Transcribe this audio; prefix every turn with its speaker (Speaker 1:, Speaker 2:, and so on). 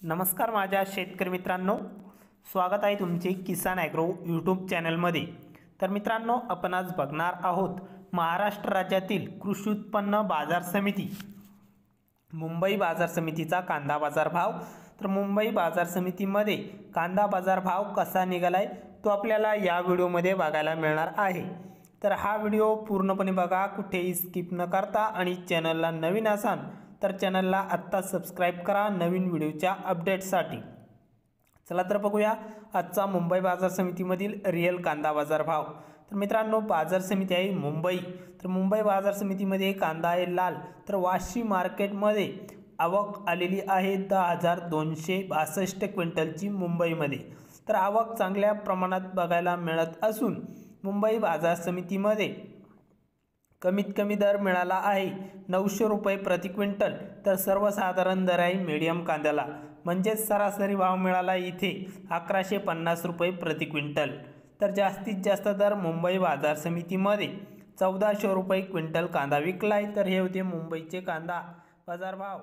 Speaker 1: नमस्कार माझ्या शेतकरी मित्रांनो, स्वागत आहे तुमचे किसान ॲग्रो यूट्यूब चॅनलमध्ये। तर मित्रांनो, आपण आज बघणार आहोत महाराष्ट्र राज्यातील कृषी उत्पन्न बाजार समिती मुंबई बाजार समितीचा कांदा बाजार भाव। तर मुंबई बाजार समितीमध्ये कांदा बाजार भाव कसा निघालाय तो आपल्याला या व्हिडिओमध्ये बघायला मिळणार आहे। तर हा व्हिडिओ पूर्णपणे बघा, कुठेही स्किप न करता, आणि चॅनलला नवीन असाल तर चॅनलला आत्ता सबस्क्राइब करा नवीन व्हिडिओच्या अपडेटसाठी। चला तर बघूया आजचा मुंबई बाजार समितीमधील रिअल कांदा बाजार भाव। तर मित्रांनो, बाजार समिती आहे मुंबई। तर मुंबई बाजार समितीमध्ये कांदा आहे लाल। तर वाशी मार्केटमध्ये आवक आलेली आहे 10,262 क्विंटलची मुंबईमध्ये। तर आवक चांगल्या प्रमाणात बघायला मिळत असून मुंबई बाजार समितीमध्ये कमीत कमी दर मिळाला आहे 900 रुपये प्रति क्विंटल। तर सर्वसाधारण दर आहे मीडियम कांद्याला, म्हणजे सरासरी भाव मिळाला इथे 1150 रुपये प्रति क्विंटल। तर जास्तीत जास्त दर मुंबई बाजार समितीमध्ये 1400 रुपये क्विंटल कांदा विकलाय। तर हे होते मुंबईचे कांदा बाजार भाव।